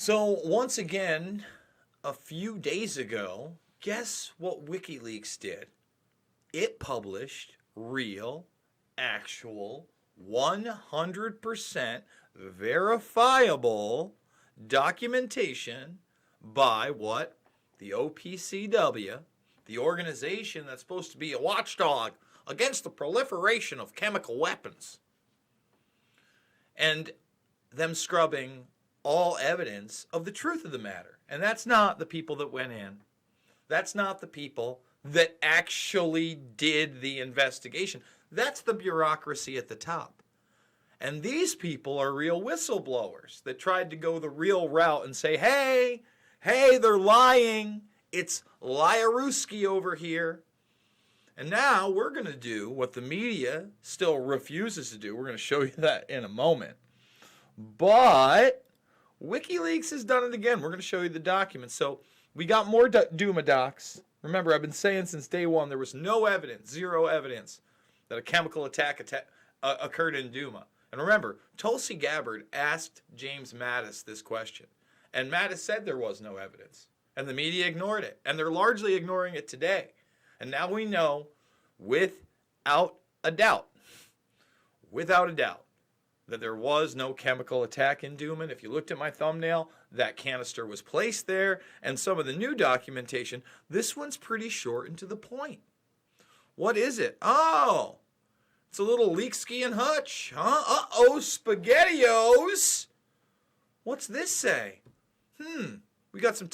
So, once again, a few days ago, guess what WikiLeaks did? It published real, actual, 100% verifiable documentation by what? The OPCW, the organization that's supposed to be a watchdog against the proliferation of chemical weapons. And them scrubbing all evidence of the truth of the matter. And that's not the people that went in. That's not the people that actually did the investigation. That's the bureaucracy at the top. And these people are real whistleblowers that tried to go the real route and say, hey, they're lying. It's Liaruski over here. And now we're going to do what the media still refuses to do. We're going to show you that in a moment. But WikiLeaks has done it again. We're going to show you the documents. So we got more Douma docs. Remember, I've been saying since day one there was no evidence, zero evidence, that a chemical attack occurred in Douma. And remember, Tulsi Gabbard asked James Mattis this question. And Mattis said there was no evidence. And the media ignored it. And they're largely ignoring it today. And now we know, without a doubt, that there was no chemical attack in Douma. And if you looked at my thumbnail, that canister was placed there. And some of the new documentation, this one's pretty short and to the point. What is it? Oh, it's a little leak ski and hutch. Huh? Uh-oh, SpaghettiOs. What's this say? We got some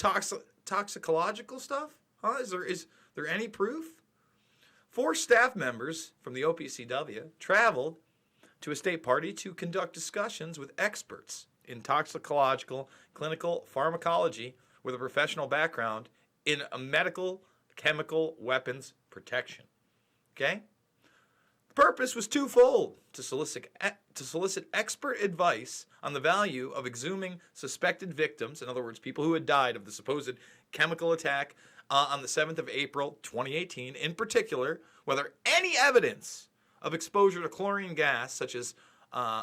toxicological stuff? Huh? Is there any proof? 4 staff members from the OPCW traveled to a state party to conduct discussions with experts in toxicological, clinical pharmacology with a professional background in a medical chemical weapons protection. Okay? The purpose was twofold: to solicit expert advice on the value of exhuming suspected victims, in other words, people who had died of the supposed chemical attack on the 7th of April, 2018, in particular, whether any evidence of exposure to chlorine gas, such as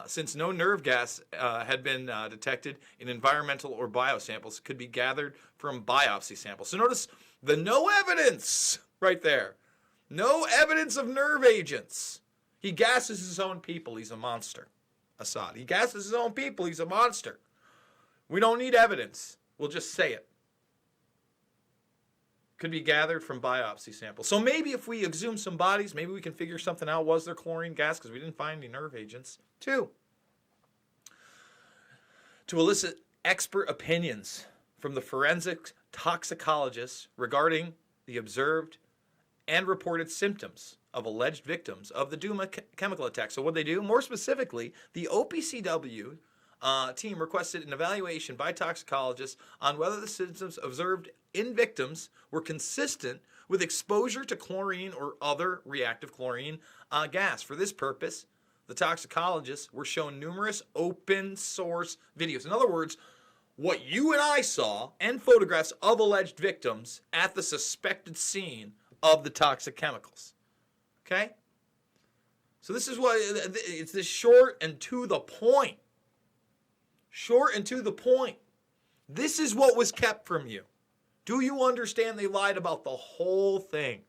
since no nerve gas had been detected in environmental or biosamples, could be gathered from biopsy samples. So notice the no evidence right there. No evidence of nerve agents. He gasses his own people. He's a monster. Assad. He gasses his own people. He's a monster. We don't need evidence. We'll just say it. Could be gathered from biopsy samples. So maybe if we exhume some bodies, maybe we can figure something out. Was there chlorine gas? Because we didn't find any nerve agents. 2, to elicit expert opinions from the forensic toxicologists regarding the observed and reported symptoms of alleged victims of the Douma chemical attack. So what they do? More specifically, the OPCW team requested an evaluation by toxicologists on whether the symptoms observed in victims were consistent with exposure to chlorine or other reactive chlorine gas. For this purpose, the toxicologists were shown numerous open source videos. In other words, what you and I saw and photographs of alleged victims at the suspected scene of the toxic chemicals. Okay? So this is what, it's this short and to the point. Short and to the point. This is what was kept from you. Do you understand they lied about the whole thing?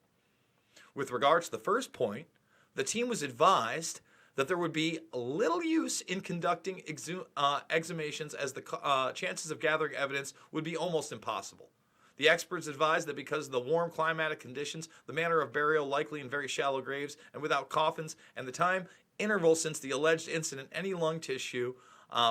With regards to the first point, the team was advised that there would be little use in conducting exhumations as the chances of gathering evidence would be almost impossible. The experts advised that because of the warm climatic conditions, the manner of burial likely in very shallow graves and without coffins, and the time interval since the alleged incident, any lung tissue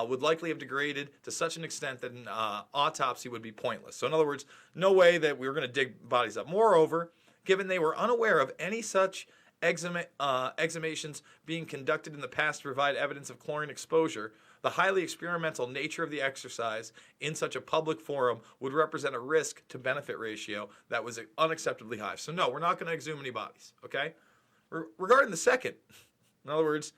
would likely have degraded to such an extent that an autopsy would be pointless. So in other words, no way that we were going to dig bodies up. Moreover, given they were unaware of any such exhumations being conducted in the past to provide evidence of chlorine exposure, the highly experimental nature of the exercise in such a public forum would represent a risk to benefit ratio that was unacceptably high. So no, we're not going to exhume any bodies, okay? Regarding the second, in other words,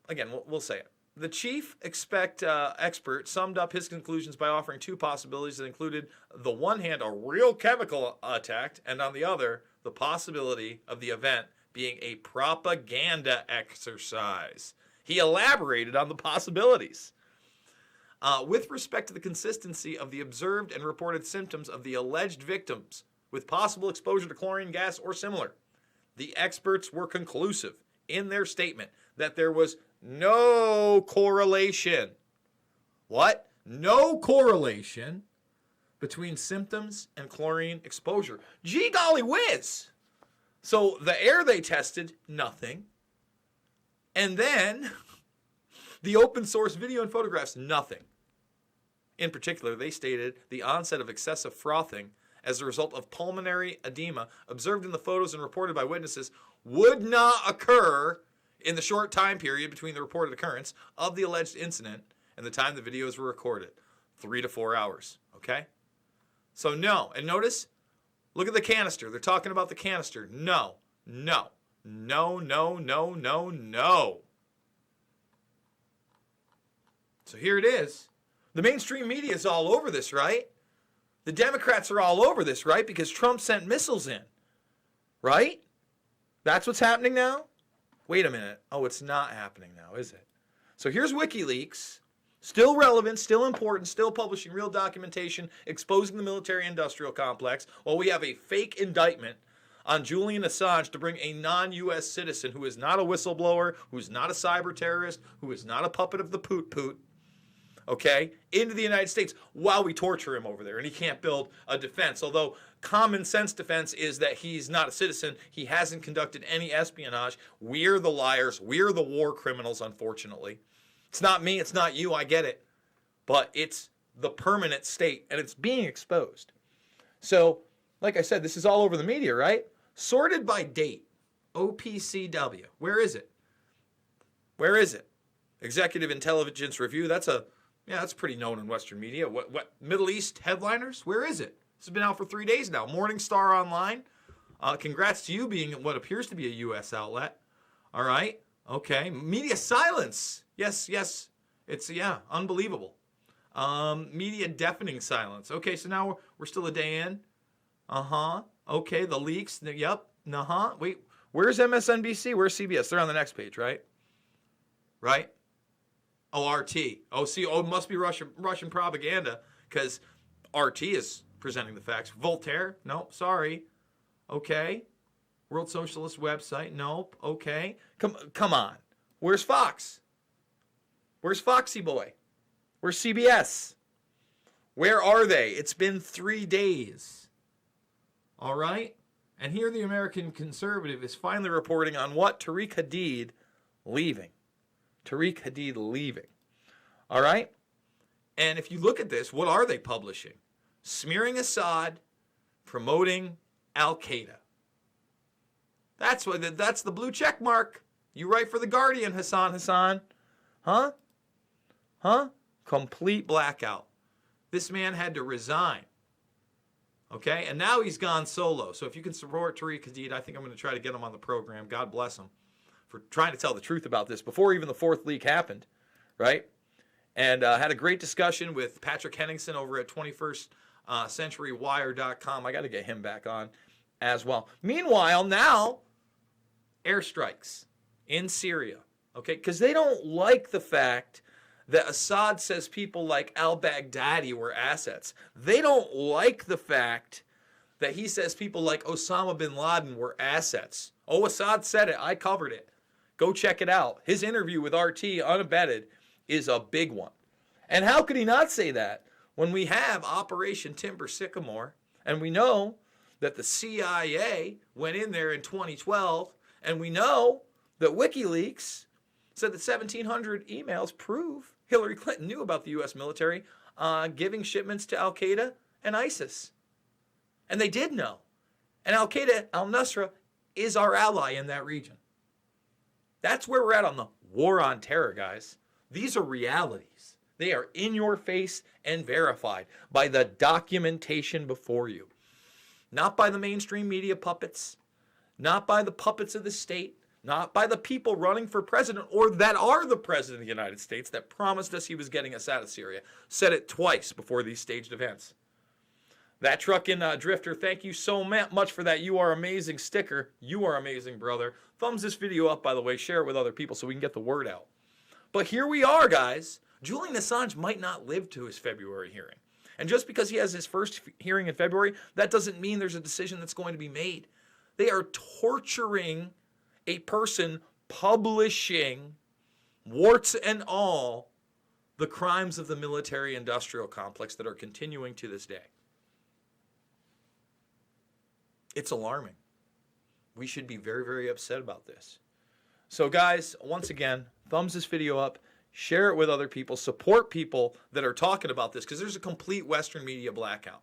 again, we'll say it. The chief expert summed up his conclusions by offering 2 possibilities that included, the one hand, a real chemical attack, and on the other, the possibility of the event being a propaganda exercise. He elaborated on the possibilities. With respect to the consistency of the observed and reported symptoms of the alleged victims with possible exposure to chlorine gas or similar, the experts were conclusive in their statement that there was no correlation. What? No correlation between symptoms and chlorine exposure. Gee golly whiz! So the air they tested, nothing. And then the open source video and photographs, nothing. In particular, they stated the onset of excessive frothing as a result of pulmonary edema observed in the photos and reported by witnesses would not occur in the short time period between the reported occurrence of the alleged incident and the time the videos were recorded, 3 to 4 hours, okay? So no, and notice, look at the canister. They're talking about the canister. No, no, no, no, no, no, no. So here it is. The mainstream media is all over this, right? The Democrats are all over this, right? Because Trump sent missiles in, right? That's what's happening now? Wait a minute. Oh, it's not happening now, is it? So here's WikiLeaks. Still relevant, still important, still publishing real documentation, exposing the military-industrial complex, while we have a fake indictment on Julian Assange to bring a non-U.S. citizen who is not a whistleblower, who's not a cyber terrorist, who is not a puppet of the poot-poot, okay, into the United States while we torture him over there. And he can't build a defense. Although common sense defense is that he's not a citizen. He hasn't conducted any espionage. We're the liars. We're the war criminals, unfortunately. It's not me. It's not you. I get it. But it's the permanent state, and it's being exposed. So, like I said, this is all over the media, right? Sorted by date. OPCW. Where is it? Where is it? Executive Intelligence Review. That's pretty known in Western media. What Middle East headliners? Where is it? This has been out for 3 days now. Morning Star Online. Congrats to you being what appears to be a U.S. outlet. All right. Okay. Media silence. Yes. It's, unbelievable. Media deafening silence. Okay, so now we're still a day in. Okay, the leaks. Yep. Wait, where's MSNBC? Where's CBS? They're on the next page, right? Right? Oh, RT. It must be Russian propaganda because RT is presenting the facts. Voltaire? Nope, sorry. Okay. World Socialist website? Nope. Okay. Come on. Where's Fox? Where's Foxy Boy? Where's CBS? Where are they? It's been 3 days. All right? And here the American Conservative is finally reporting on what? Tariq Hadid leaving. Tariq Hadid leaving. All right? And if you look at this, what are they publishing? Smearing Assad, promoting Al-Qaeda. That's the blue check mark. You write for The Guardian, Hassan. Huh? Complete blackout. This man had to resign. Okay? And now he's gone solo. So if you can support Tariq Hadid, I think I'm going to try to get him on the program. God bless him for trying to tell the truth about this before even the fourth leak happened. Right? And had a great discussion with Patrick Henningsen over at 21st CenturyWire.com. I got to get him back on as well. Meanwhile, now, airstrikes in Syria. Okay? Because they don't like the fact that Assad says people like al-Baghdadi were assets. They don't like the fact that he says people like Osama bin Laden were assets. Oh, Assad said it. I covered it. Go check it out. His interview with RT, unabetted, is a big one. And how could he not say that when we have Operation Timber Sycamore and we know that the CIA went in there in 2012 and we know that WikiLeaks said that 1,700 emails prove Hillary Clinton knew about the U.S. military giving shipments to Al-Qaeda and ISIS. And they did know. And Al-Qaeda, al-Nusra, is our ally in that region. That's where we're at on the war on terror, guys. These are realities. They are in your face and verified by the documentation before you. Not by the mainstream media puppets. Not by the puppets of the state. Not by the people running for president or that are the president of the United States that promised us he was getting us out of Syria. Said it twice before these staged events. That truckin' drifter, thank you so much for that You Are Amazing sticker. You are amazing, brother. Thumbs this video up, by the way. Share it with other people so we can get the word out. But here we are, guys. Julian Assange might not live to his February hearing. And just because he has his first hearing in February, that doesn't mean there's a decision that's going to be made. They are torturing a person publishing, warts and all, the crimes of the military-industrial complex that are continuing to this day. It's alarming. We should be very, very upset about this. So guys, once again, thumbs this video up, share it with other people, support people that are talking about this, because there's a complete Western media blackout,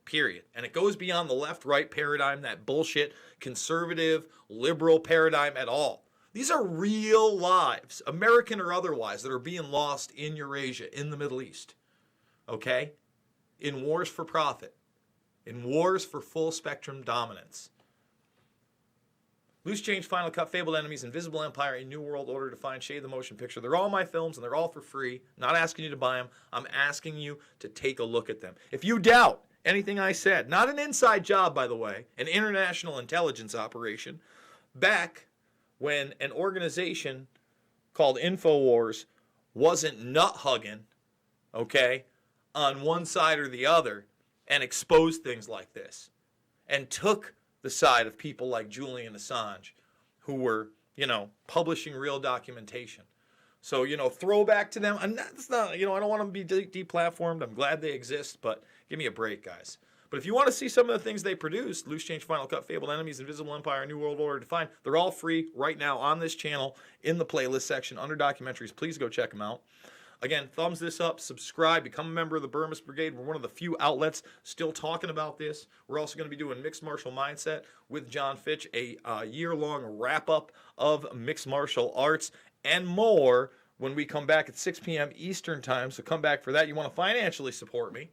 period. And it goes beyond the left-right paradigm, that bullshit conservative, liberal paradigm at all. These are real lives, American or otherwise, that are being lost in Eurasia, in the Middle East, okay? In wars for profit, in wars for full-spectrum dominance. Loose Change, Final Cut, Fabled Enemies, Invisible Empire, A New World Order, Defined, Shade the Motion Picture. They're all my films, and they're all for free. Not asking you to buy them. I'm asking you to take a look at them. If you doubt anything I said, not an inside job, by the way, an international intelligence operation, back when an organization called InfoWars wasn't nut-hugging, okay, on one side or the other, and exposed things like this, and took the side of people like Julian Assange, who were, publishing real documentation. So, throwback to them. And that's not, I don't want them to be deplatformed. I'm glad they exist, but give me a break, guys. But if you want to see some of the things they produced, Loose Change, Final Cut, Fabled Enemies, Invisible Empire, New World Order, Defined, they're all free right now on this channel in the playlist section under documentaries. Please go check them out. Again, thumbs this up, subscribe, become a member of the Burmese Brigade. We're one of the few outlets still talking about this. We're also going to be doing Mixed Martial Mindset with John Fitch, a year-long wrap-up of mixed martial arts and more when we come back at 6 p.m. Eastern Time. So come back for that. You want to financially support me?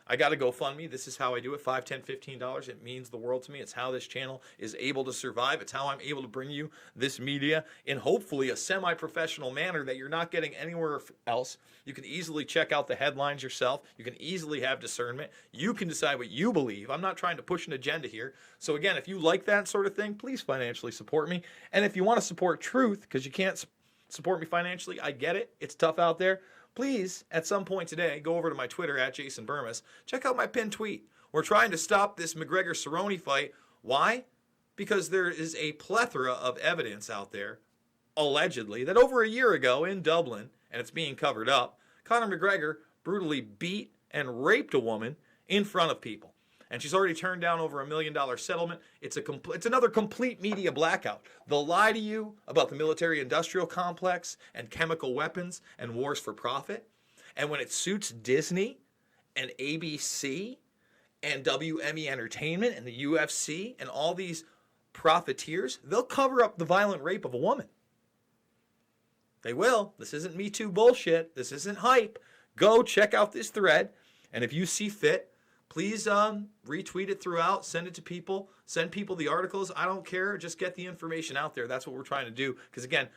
I got to GoFundMe. This is how I do it. $5, $10, $15. It means the world to me. It's how this channel is able to survive. It's how I'm able to bring you this media in hopefully a semi-professional manner that you're not getting anywhere else. You can easily check out the headlines yourself. You can easily have discernment. You can decide what you believe. I'm not trying to push an agenda here. So again, if you like that sort of thing, please financially support me. And if you want to support truth, because you can't support me financially, I get it. It's tough out there. Please, at some point today, go over to my Twitter, @JasonBurmis. Check out my pinned tweet. We're trying to stop this McGregor-Cerrone fight. Why? Because there is a plethora of evidence out there, allegedly, that over a year ago in Dublin, and it's being covered up, Conor McGregor brutally beat and raped a woman in front of people. And she's already turned down over $1 million settlement. It's another complete media blackout. They'll lie to you about the military-industrial complex and chemical weapons and wars for profit. And when it suits Disney and ABC and WME Entertainment and the UFC and all these profiteers, they'll cover up the violent rape of a woman. They will. This isn't Me Too bullshit. This isn't hype. Go check out this thread. And if you see fit, please retweet it throughout, send it to people, send people the articles. I don't care. Just get the information out there. That's what we're trying to do. Because, again,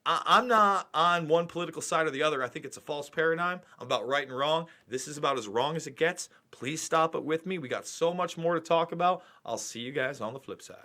I'm not on one political side or the other. I think it's a false paradigm. I'm about right and wrong. This is about as wrong as it gets. Please stop it with me. We got so much more to talk about. I'll see you guys on the flip side.